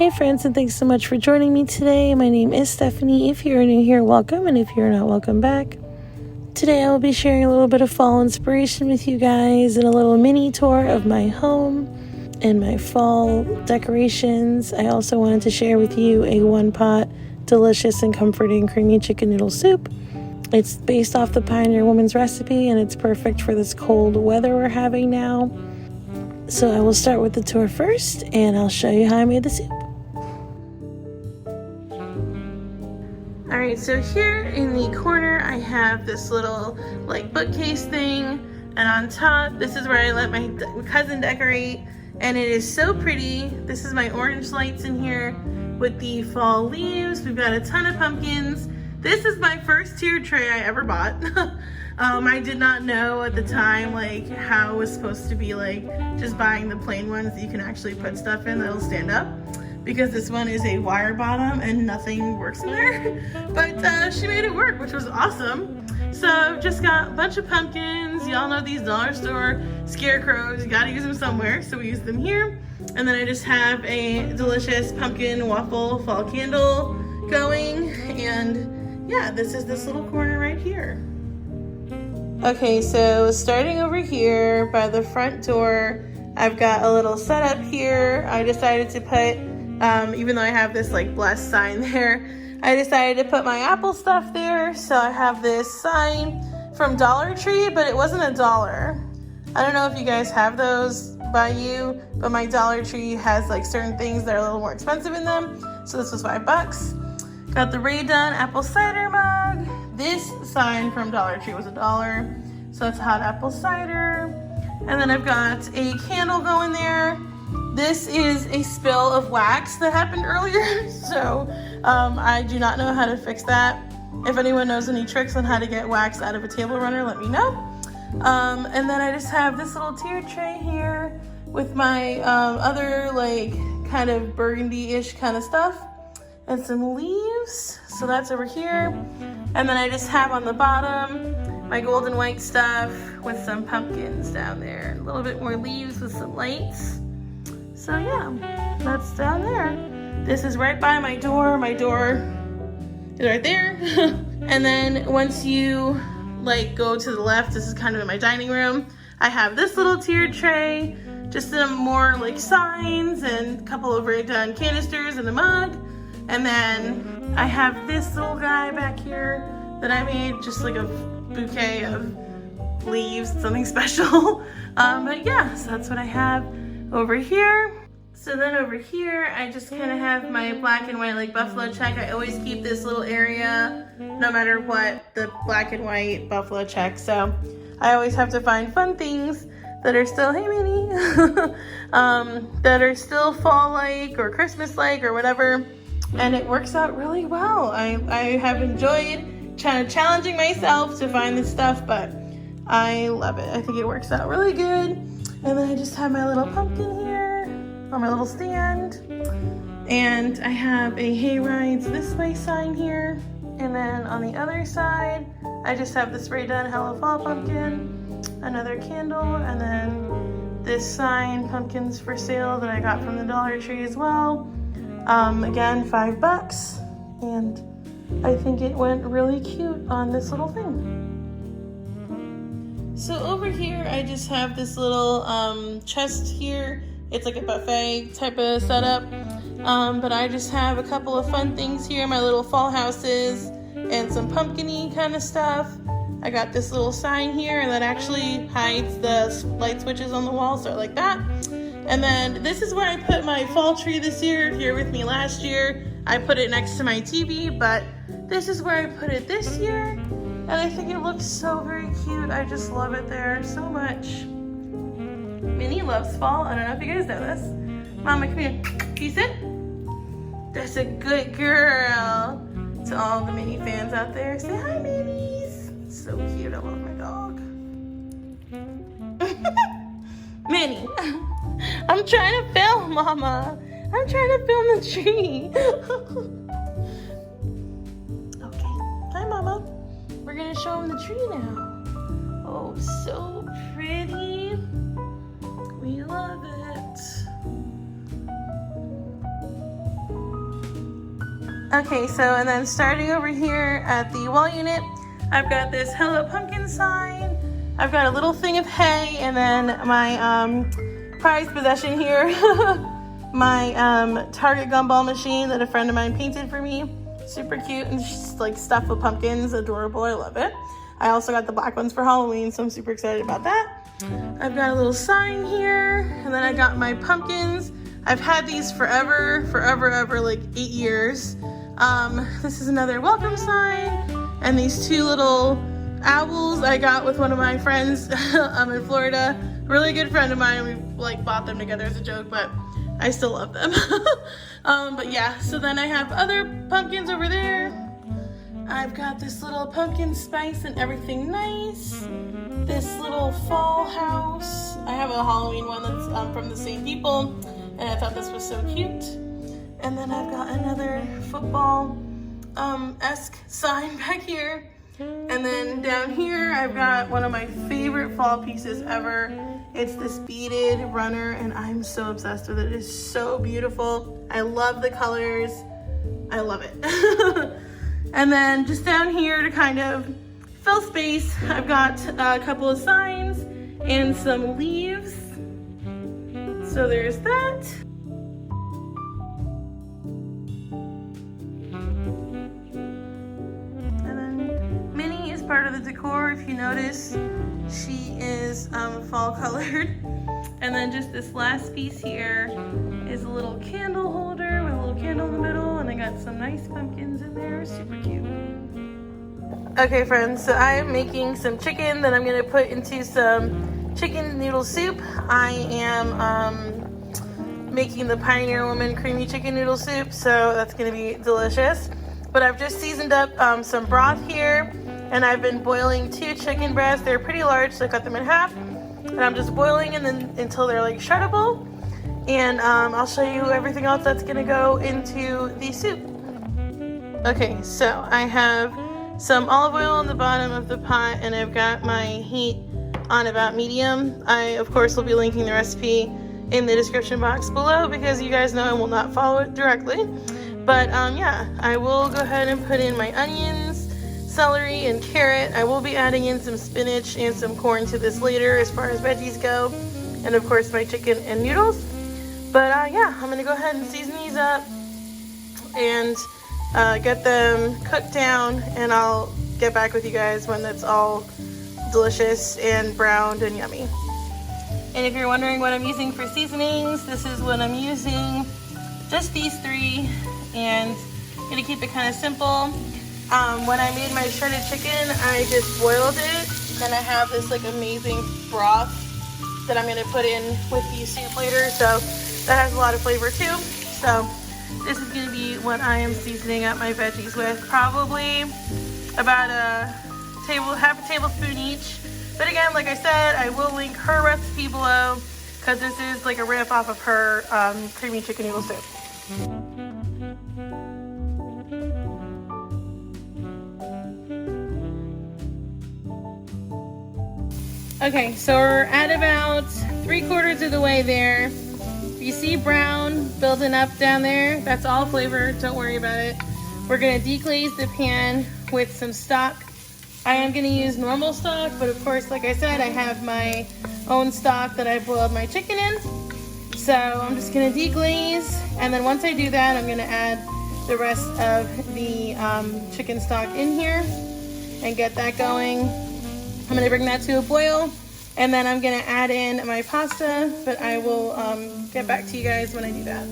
Hey friends, and thanks so much for joining me today. My name is Stephanie. If you're new here, welcome, and if you're not, welcome back. Today I will be sharing a little bit of fall inspiration with you guys and a little mini tour of my home and my fall decorations. I also wanted to share with you a one-pot, delicious and comforting creamy chicken noodle soup. It's based off the Pioneer Woman's recipe, and it's perfect for this cold weather we're having now. So I will start with the tour first, and I'll show you how I made the soup. Alright, so here in the corner I have this little bookcase thing, and on top this is where I let my cousin decorate, and it is so pretty. This is my orange lights in here with the fall leaves. We've got a ton of pumpkins. This is my first tiered tray I ever bought. I did not know at the time how it was supposed to be just buying the plain ones that you can actually put stuff in that'll stand up, because this one is a wire bottom and nothing works in there. But she made it work, which was awesome. So I've just got a bunch of pumpkins. Y'all know these dollar store scarecrows, you gotta use them somewhere, so we use them here. And then I just have a delicious pumpkin waffle fall candle going, and yeah, this is this little corner right here. Okay, so starting over here by the front door, I've got a little setup here. I decided to put, even though I have this blessed sign there, I decided to put my Apple stuff there. So I have this sign from Dollar Tree, but it wasn't $1. I don't know if you guys have those by you, but my Dollar Tree has certain things that are a little more expensive in them. So this was $5. Got the Rae Dunn apple cider mug. This sign from Dollar Tree was $1. So it's hot apple cider. And then I've got a candle going there. This is a spill of wax that happened earlier, so I do not know how to fix that. If anyone knows any tricks on how to get wax out of a table runner, let me know. And then I just have this little tiered tray here with my other kind of burgundy-ish kind of stuff and some leaves. So that's over here. And then I just have on the bottom my golden white stuff with some pumpkins down there. A little bit more leaves with some lights. So yeah, that's down there. This is right by my door. My door is right there. And then once you go to the left, this is kind of in my dining room. I have this little tiered tray, just some more signs and a couple of Rae Dunn canisters and a mug. And then I have this little guy back here that I made, just a bouquet of leaves, something special. But yeah, so that's what I have over here. So then over here, I just kind of have my black and white buffalo check. I always keep this little area, no matter what, the black and white buffalo check. So I always have to find fun things that are still, hey Minnie, that are still fall-like or Christmas-like or whatever. And it works out really well. I have enjoyed challenging myself to find this stuff, but I love it. I think it works out really good. And then I just have my little pumpkin here on my little stand. And I have a Hay Rides This Way sign here. And then on the other side, I just have this Rae Dunn Hello Fall pumpkin, another candle, and then this sign, pumpkins for sale, that I got from the Dollar Tree as well. Again, $5. And I think it went really cute on this little thing. So over here, I just have this little chest here. It's like a buffet type of setup. But I just have a couple of fun things here, my little fall houses and some pumpkin-y kind of stuff. I got this little sign here that actually hides the light switches on the wall, so I like that. And then this is where I put my fall tree this year. If you're with me last year, I put it next to my TV, but this is where I put it this year. And I think it looks so very cute. I just love it there so much. Minnie loves fall. I don't know if you guys know this. Mama, come here. Can you sit? That's a good girl. To all the Minnie fans out there, say hi, Minnies. So cute. I love my dog. Minnie, I'm trying to film, Mama. I'm trying to film the tree. Okay. Hi, Mama. We're gonna show him the tree now. Oh, so pretty. We love it. Okay, so and then starting over here at the wall unit, I've got this Hello Pumpkin sign. I've got a little thing of hay, and then my prized possession here, my Target gumball machine that a friend of mine painted for me. Super cute and just like stuffed with pumpkins, adorable. I love it. I also got the black ones for Halloween, so I'm super excited about that. I've got a little sign here, and then I got my pumpkins. I've had these forever, like 8 years. This is another welcome sign, and these two little owls I got with one of my friends in Florida. Really good friend of mine. We like bought them together as a joke, but I still love them. But yeah, so then I have other pumpkins over there. I've got this little pumpkin spice and everything nice. This little fall house. I have a Halloween one that's from the same people, and I thought this was so cute. And then I've got another football-esque sign back here. And then down here, I've got one of my favorite fall pieces ever. It's this beaded runner, and I'm so obsessed with it. It is so beautiful. I love the colors. I love it. And then just down here to kind of fill space, I've got a couple of signs and some leaves. So there's that. And then Minnie is part of the decor. If you notice, she is fall colored. And then just this last piece here is a little candle holder with a little candle in the middle, and I got some nice pumpkins in there, super cute. Okay friends, so I am making some chicken that I'm gonna put into some chicken noodle soup. I am making the Pioneer Woman creamy chicken noodle soup, so that's gonna be delicious. But I've just seasoned up some broth here, and I've been boiling 2 chicken breasts. They're pretty large, so I cut them in half. And I'm just boiling them until they're like shreddable. And I'll show you everything else that's gonna go into the soup. Okay, so I have some olive oil on the bottom of the pot, and I've got my heat on about medium. I, of course, will be linking the recipe in the description box below because you guys know I will not follow it directly. But yeah, I will go ahead and put in my onions, celery, and carrot. I will be adding in some spinach and some corn to this later as far as veggies go. And of course my chicken and noodles. But yeah, I'm gonna go ahead and season these up and get them cooked down, and I'll get back with you guys when that's all delicious and browned and yummy. And if you're wondering what I'm using for seasonings, this is what I'm using. Just these 3, and I'm gonna keep it kind of simple. When I made my shredded chicken, I just boiled it. Then I have this like amazing broth that I'm gonna put in with the soup later, so that has a lot of flavor too. So this is gonna be what I am seasoning up my veggies with. Probably about half a tablespoon each. But again, like I said, I will link her recipe below because this is like a riff off of her creamy chicken noodle soup. Okay, so we're at about 3/4 of the way there. You see brown building up down there? That's all flavor, don't worry about it. We're gonna deglaze the pan with some stock. I am gonna use normal stock, but of course, like I said, I have my own stock that I boiled my chicken in. So I'm just gonna deglaze, and then once I do that, I'm gonna add the rest of the chicken stock in here and get that going. I'm gonna bring that to a boil, and then I'm gonna add in my pasta, but I will get back to you guys when I do that.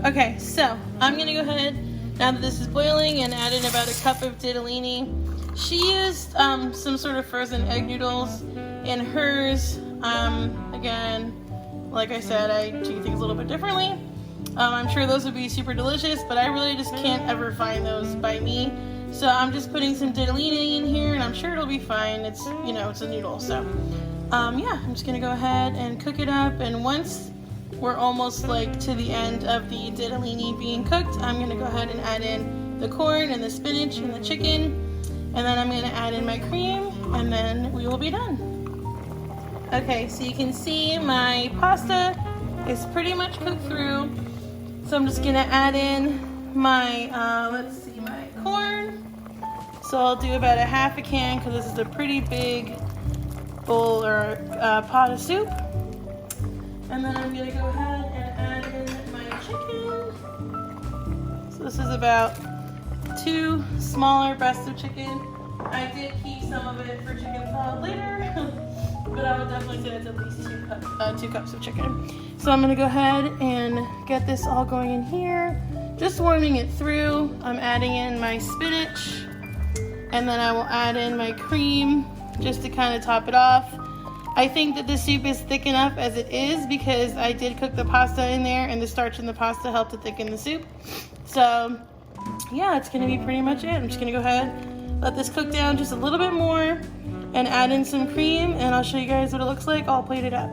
Okay, so I'm gonna go ahead, now that this is boiling, and add in about a cup of ditalini. She used some sort of frozen egg noodles in hers. Again, like I said, I do things a little bit differently. I'm sure those would be super delicious, but I really just can't ever find those by me. So I'm just putting some ditalini in here, and I'm sure it'll be fine. It's, you know, it's a noodle. So yeah, I'm just gonna go ahead and cook it up, and once we're almost like to the end of the ditalini being cooked, I'm gonna go ahead and add in the corn and the spinach and the chicken, and then I'm gonna add in my cream, and then we will be done. Okay, so you can see my pasta is pretty much cooked through. So I'm just gonna add in my, my corn. So I'll do about a half a can because this is a pretty big bowl or pot of soup. And then I'm gonna go ahead and add in my chicken. So this is about 2 smaller breasts of chicken. I did keep some of it for chicken salad later, but I would definitely say it's at least 2 cups of chicken. So I'm gonna go ahead and get this all going in here. Just warming it through. I'm adding in my spinach, and then I will add in my cream just to kind of top it off. I think that the soup is thick enough as it is because I did cook the pasta in there, and the starch in the pasta helped to thicken the soup. So yeah, it's gonna be pretty much it. I'm just gonna go ahead, let this cook down just a little bit more, and add in some cream, and I'll show you guys what it looks like all plated up.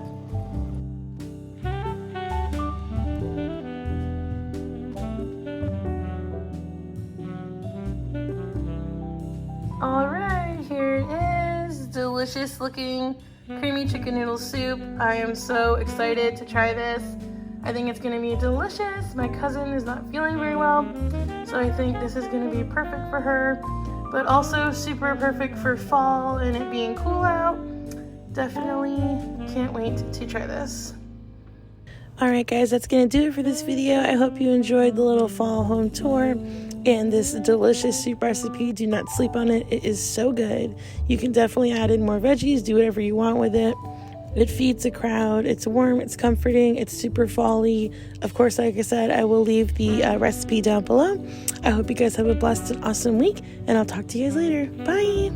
Alright, here it is. Delicious looking creamy chicken noodle soup. I am so excited to try this. I think it's gonna be delicious. My cousin is not feeling very well, so I think this is gonna be perfect for her, but also super perfect for fall and it being cool out. Definitely can't wait to try this. Alright guys, that's gonna do it for this video. I hope you enjoyed the little fall home tour and this delicious soup recipe. Do not sleep on it. It is so good. You can definitely add in more veggies, do whatever you want with it. It feeds a crowd. It's warm, it's comforting, it's super fall-y. Of course, like I said, I will leave the recipe down below. I hope you guys have a blessed and awesome week, and I'll talk to you guys later. Bye!